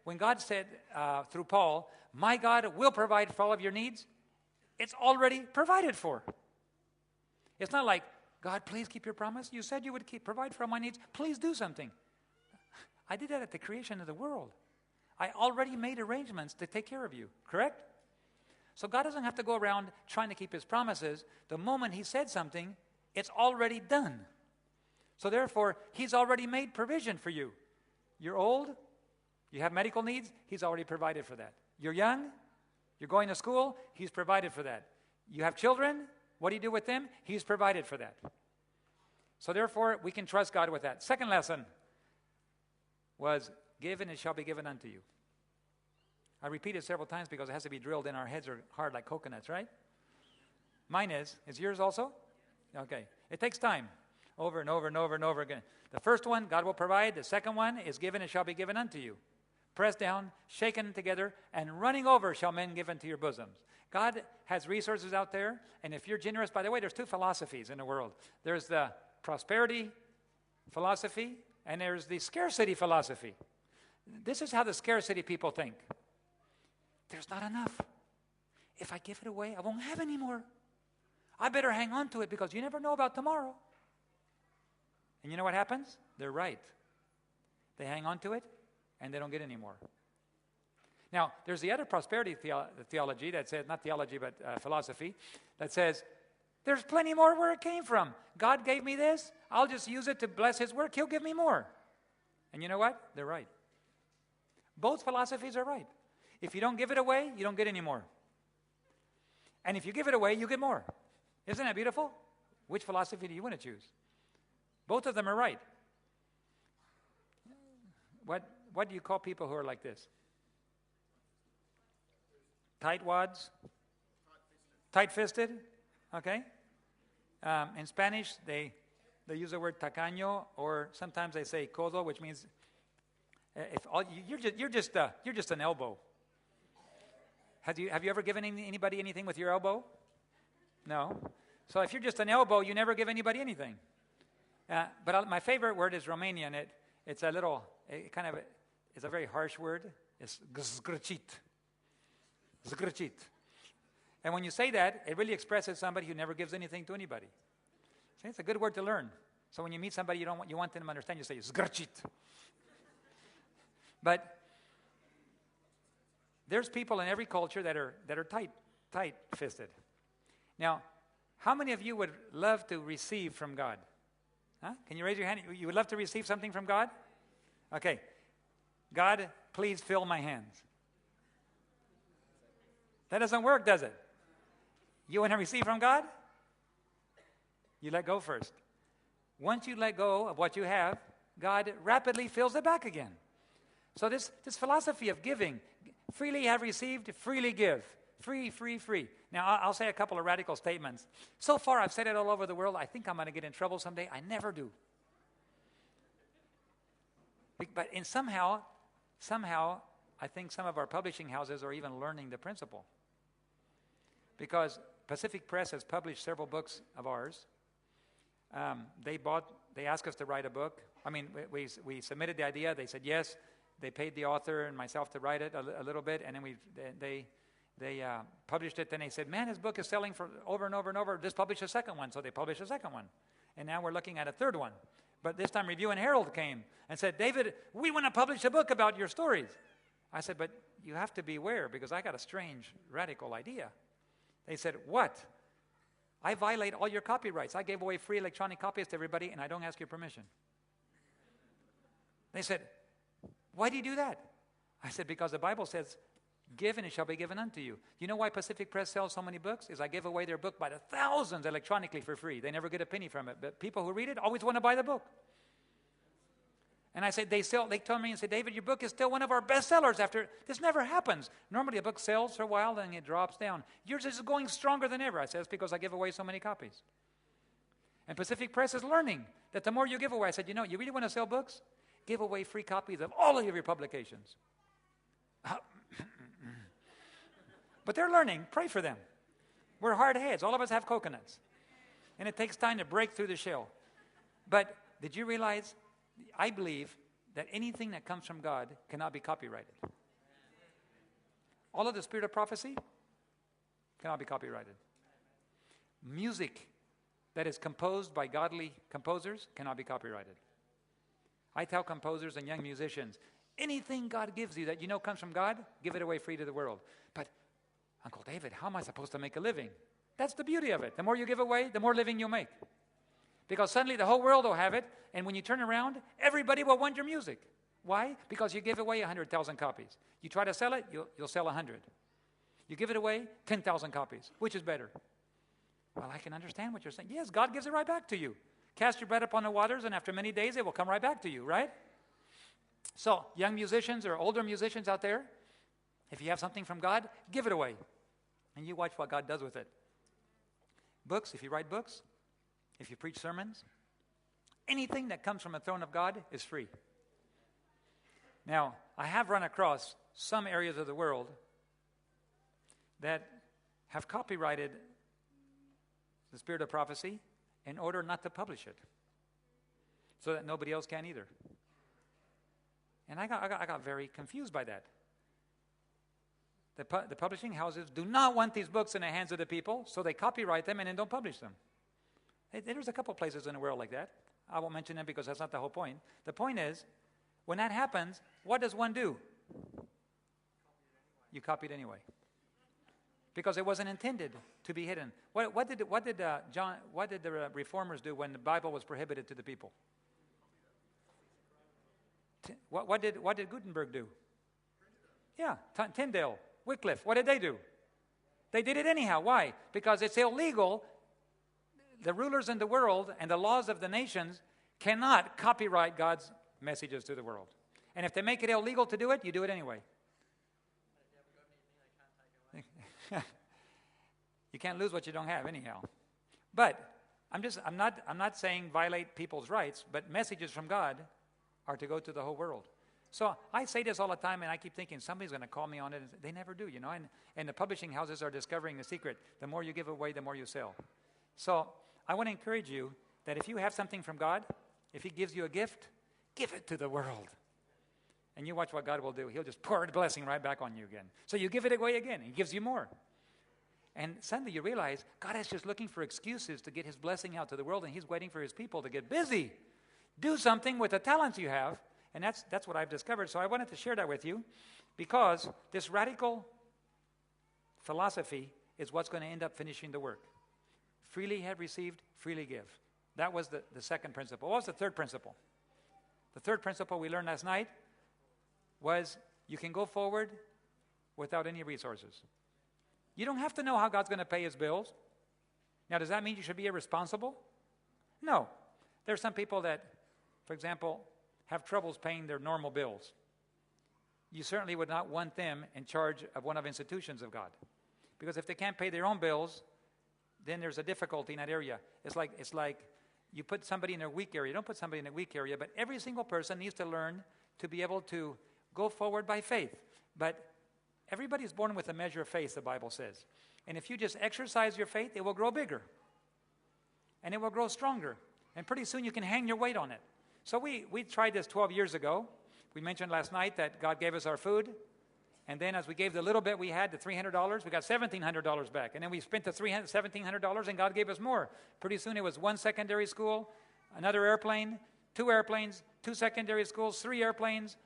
when God said through Paul, my God will provide for all of your needs, it's already provided for. It's not like, God, please keep your promise. You said you would provide for all my needs. Please do something. I did that at the creation of the world. I already made arrangements to take care of you, correct? So God doesn't have to go around trying to keep his promises. The moment he said something, it's already done. So therefore, he's already made provision for you. You're old, you have medical needs, he's already provided for that. You're young, you're going to school, he's provided for that. You have children, what do you do with them? He's provided for that. So therefore, we can trust God with that. Second lesson was, give and it shall be given unto you. I repeat it several times because it has to be drilled in. Our heads are hard like coconuts, right? Mine is. Is yours also? Okay. It takes time. Over and over and over and over again. The first one, God will provide. The second one is, given and shall be given unto you. Pressed down, shaken together, and running over shall men give unto your bosoms. God has resources out there, and if you're generous, by the way, there's two philosophies in the world. There's the prosperity philosophy, and there's the scarcity philosophy. This is how the scarcity people think. There's not enough. If I give it away, I won't have any more. I better hang on to it because you never know about tomorrow. And you know what happens? They're right. They hang on to it, and they don't get any more. Now, there's the other prosperity theology that says, not theology, but philosophy, that says, there's plenty more where it came from. God gave me this. I'll just use it to bless his work. He'll give me more. And you know what? They're right. Both philosophies are right. If you don't give it away, you don't get any more. And if you give it away, you get more. Isn't that beautiful? Which philosophy do you want to choose? Both of them are right. What do you call people who are like this? Tightwads? Tight-fisted? Okay. In Spanish, they use the word tacaño, or sometimes they say codo, which means you're just an elbow. Have you ever given anybody anything with your elbow? No. So if you're just an elbow, you never give anybody anything. But my favorite word is Romanian. It's a very harsh word. It's zgrăcit. Zgrăcit. And when you say that, it really expresses somebody who never gives anything to anybody. See, it's a good word to learn. So when you meet somebody you want them to understand, you say zgrăcit. But there's people in every culture that are tight-fisted. Now, how many of you would love to receive from God? Huh? Can you raise your hand? You would love to receive something from God? Okay. God, please fill my hands. That doesn't work, does it? You want to receive from God? You let go first. Once you let go of what you have, God rapidly fills it back again. So this philosophy of giving, freely have received, freely give. Free, free, free. Now, I'll say a couple of radical statements. So far, I've said it all over the world. I think I'm going to get in trouble someday. I never do. But somehow, I think some of our publishing houses are even learning the principle. Because Pacific Press has published several books of ours. They asked us to write a book. I mean, we submitted the idea. They said yes. They paid the author and myself to write it a little bit, and then they published it. Then they said, man, his book is selling for over and over and over. Just publish a second one. So they published a second one. And now we're looking at a third one. But this time Review and Herald came and said, David, we want to publish a book about your stories. I said, but you have to beware because I got a strange, radical idea. They said, what? I violate all your copyrights. I gave away free electronic copies to everybody and I don't ask your permission. They said, why do you do that? I said, because the Bible says, give and it shall be given unto you. You know why Pacific Press sells so many books? Is I give away their book by the thousands electronically for free. They never get a penny from it. But people who read it always want to buy the book. And I said, they told me and said, David, your book is still one of our best sellers after, this never happens. Normally a book sells for a while, then it drops down. Yours is going stronger than ever. I said, it's because I give away so many copies. And Pacific Press is learning that the more you give away, I said, you know, you really want to sell books? Give away free copies of all of your publications. But they're learning. Pray for them. We're hard heads. All of us have coconuts. And it takes time to break through the shell. But did you realize, I believe that anything that comes from God cannot be copyrighted. All of the spirit of prophecy cannot be copyrighted. Music that is composed by godly composers cannot be copyrighted. I tell composers and young musicians, anything God gives you that you know comes from God, give it away free to the world. But, Uncle David, how am I supposed to make a living? That's the beauty of it. The more you give away, the more living you'll make. Because suddenly the whole world will have it, and when you turn around, everybody will want your music. Why? Because you give away 100,000 copies. You try to sell it, you'll sell 100. You give it away, 10,000 copies. Which is better? Well, I can understand what you're saying. Yes, God gives it right back to you. Cast your bread upon the waters, and after many days, it will come right back to you, right? So, young musicians or older musicians out there, if you have something from God, give it away. And you watch what God does with it. Books, if you write books, if you preach sermons, anything that comes from the throne of God is free. Now, I have run across some areas of the world that have copyrighted the spirit of prophecy in order not to publish it, so that nobody else can either. And I got very confused by that. The publishing houses do not want these books in the hands of the people, so they copyright them and then don't publish them. There's a couple places in the world like that. I won't mention them because that's not the whole point. The point is, when that happens, what does one do? You copy it anyway. Because it wasn't intended to be hidden. What did the reformers do when the Bible was prohibited to the people? What did Gutenberg do? Yeah, Tyndale, Wycliffe. What did they do? They did it anyhow. Why? Because it's illegal. The rulers in the world and the laws of the nations cannot copyright God's messages to the world. And if they make it illegal to do it, you do it anyway. You can't lose what you don't have anyhow. But I'm not saying violate people's rights, but messages from God are to go to the whole world. So I say this all the time, and I keep thinking somebody's going to call me on it. And they never do, And the publishing houses are discovering the secret. The more you give away, the more you sell. So I want to encourage you that if you have something from God, if He gives you a gift, give it to the world. And you watch what God will do. He'll just pour a blessing right back on you again. So you give it away again. He gives you more. And suddenly you realize God is just looking for excuses to get His blessing out to the world, and He's waiting for His people to get busy. Do something with the talents you have. And that's what I've discovered. So I wanted to share that with you because this radical philosophy is what's going to end up finishing the work. Freely have received, freely give. That was the second principle. What was the third principle? The third principle we learned last night was you can go forward without any resources. You don't have to know how God's going to pay His bills. Now, does that mean you should be irresponsible? No. There are some people that, for example, have troubles paying their normal bills. You certainly would not want them in charge of one of the institutions of God. Because if they can't pay their own bills, then there's a difficulty in that area. It's like you put somebody in a weak area. Don't put somebody in a weak area, but every single person needs to learn to be able to go forward by faith. But everybody's born with a measure of faith, the Bible says. And if you just exercise your faith, it will grow bigger. And it will grow stronger. And pretty soon you can hang your weight on it. So we tried this 12 years ago. We mentioned last night that God gave us our food. And then as we gave the little bit we had, the $300, we got $1,700 back. And then we spent the $1,700 and God gave us more. Pretty soon it was one secondary school, another airplane, 2 airplanes, 2 secondary schools, 3 airplanes,